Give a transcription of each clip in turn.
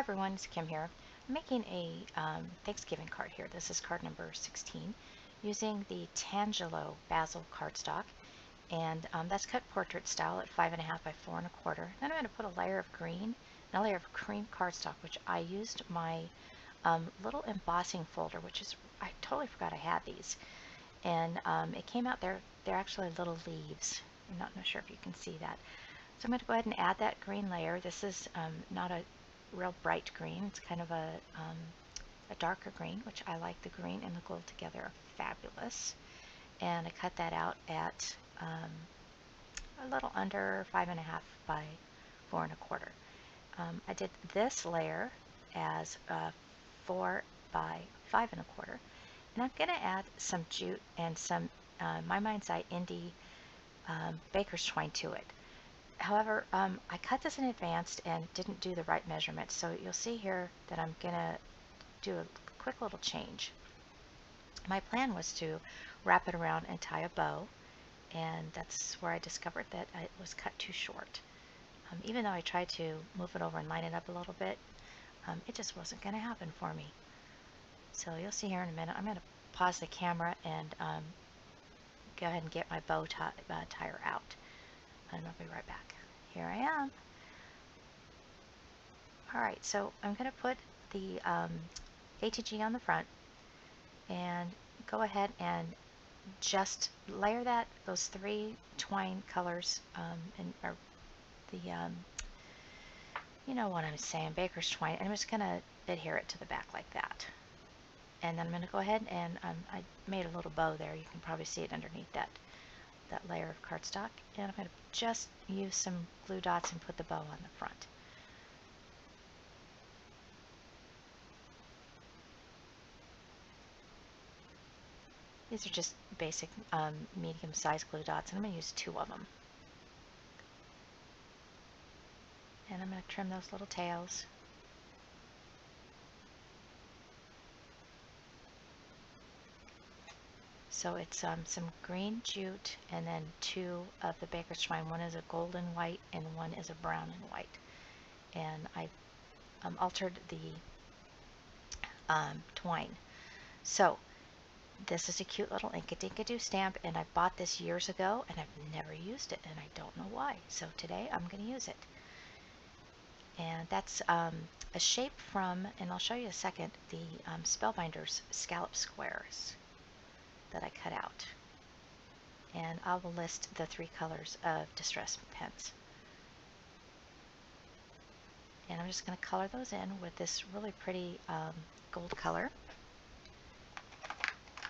everyone, it's Kim here. I'm making a Thanksgiving card here. This is card number 16 using the Tangelo Basil cardstock, and that's cut portrait style at 5.5 by 4.25. Then I'm going to put a layer of green and a layer of cream cardstock, which I used my little embossing folder, which is, I totally forgot I had these, and it came out there. They're actually little leaves. I'm not sure if you can see that. So I'm going to go ahead and add that green layer. This is not a real bright green. It's kind of a darker green, which I like. The green and the gold together are fabulous. And I cut that out at a little under 5.5 by 4.25. I did this layer as 4 by 5.25. And I'm going to add some jute and some, my mind's eye, indie baker's twine to it. However, I cut this in advance and didn't do the right measurement, so you'll see here that I'm going to do a quick little change. My plan was to wrap it around and tie a bow, and that's where I discovered that it was cut too short. Even though I tried to move it over and line it up a little bit, it just wasn't going to happen for me. So you'll see here in a minute. I'm going to pause the camera and go ahead and get my bow tire out. And I'll be right back. Here I am. Alright, so I'm going to put the ATG on the front and go ahead and just layer those 3 twine colors or the you know what I'm saying, baker's twine, and I'm just going to adhere it to the back like that. And then I'm going to go ahead and I made a little bow there. You can probably see it underneath that layer of cardstock, and I'm going to just use some glue dots and put the bow on the front. These are just basic medium-sized glue dots, and I'm going to use 2 of them. And I'm going to trim those little tails. So it's some green jute and then 2 of the baker's twine. One is a golden white and one is a brown and white. And I altered the twine. So this is a cute little Inkadinkado stamp, and I bought this years ago and I've never used it, and I don't know why. So today I'm going to use it. And that's a shape from, and I'll show you in a second, the Spellbinders scallop squares that I cut out, and I will list the 3 colors of distress pens. And I'm just going to color those in with this really pretty gold color,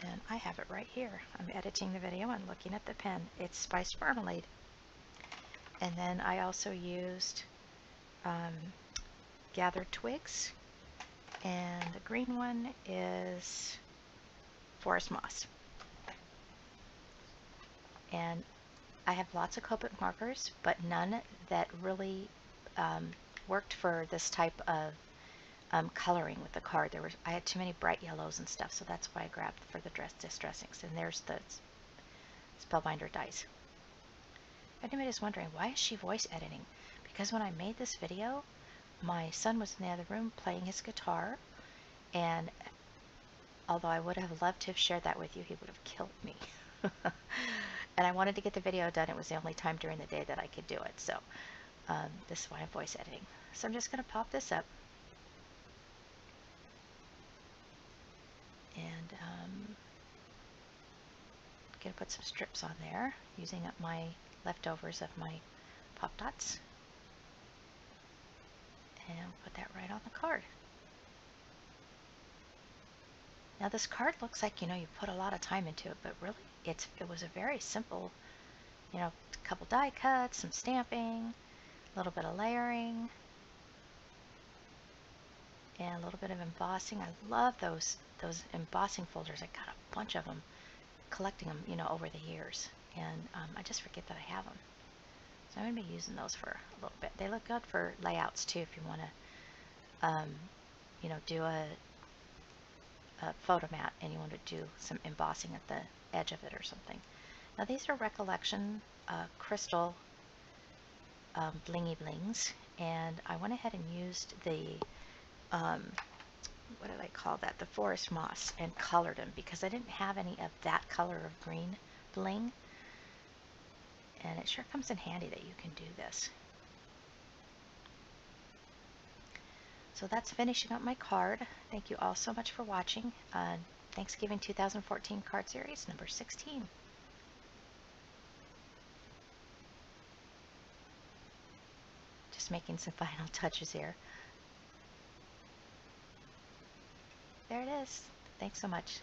and I have it right here. I'm editing the video and looking at the pen. It's Spiced Marmalade. And then I also used Gathered Twigs, and the green one is Forest Moss. And I have lots of Copic markers, but none that really worked for this type of coloring with the card. I had too many bright yellows and stuff, so that's why I grabbed for the distressings. And there's the Spellbinder dies. If anybody's wondering, why is she voice editing? Because when I made this video, my son was in the other room playing his guitar, and although I would have loved to have shared that with you, he would have killed me. And I wanted to get the video done. It was the only time during the day that I could do it. So this is why I'm voice editing. So I'm just going to pop this up. And I'm going to put some strips on there using up my leftovers of my Pop Dots. And put that right on the card. Now this card looks like, you put a lot of time into it, but really it was a very simple, a couple die cuts, some stamping, a little bit of layering, and a little bit of embossing. I love those embossing folders. I got a bunch of them, collecting them, over the years, and I just forget that I have them. So I'm going to be using those for a little bit. They look good for layouts too, if you want to, do a photo mat and you want to do some embossing at the edge of it or something. Now these are Recollection crystal blingy blings, and I went ahead and used the what did I call that? The forest moss, and colored them because I didn't have any of that color of green bling. And it sure comes in handy that you can do this. So that's finishing up my card. Thank you all so much for watching Thanksgiving 2014 card series number 16. Just making some final touches here. There it is. Thanks so much.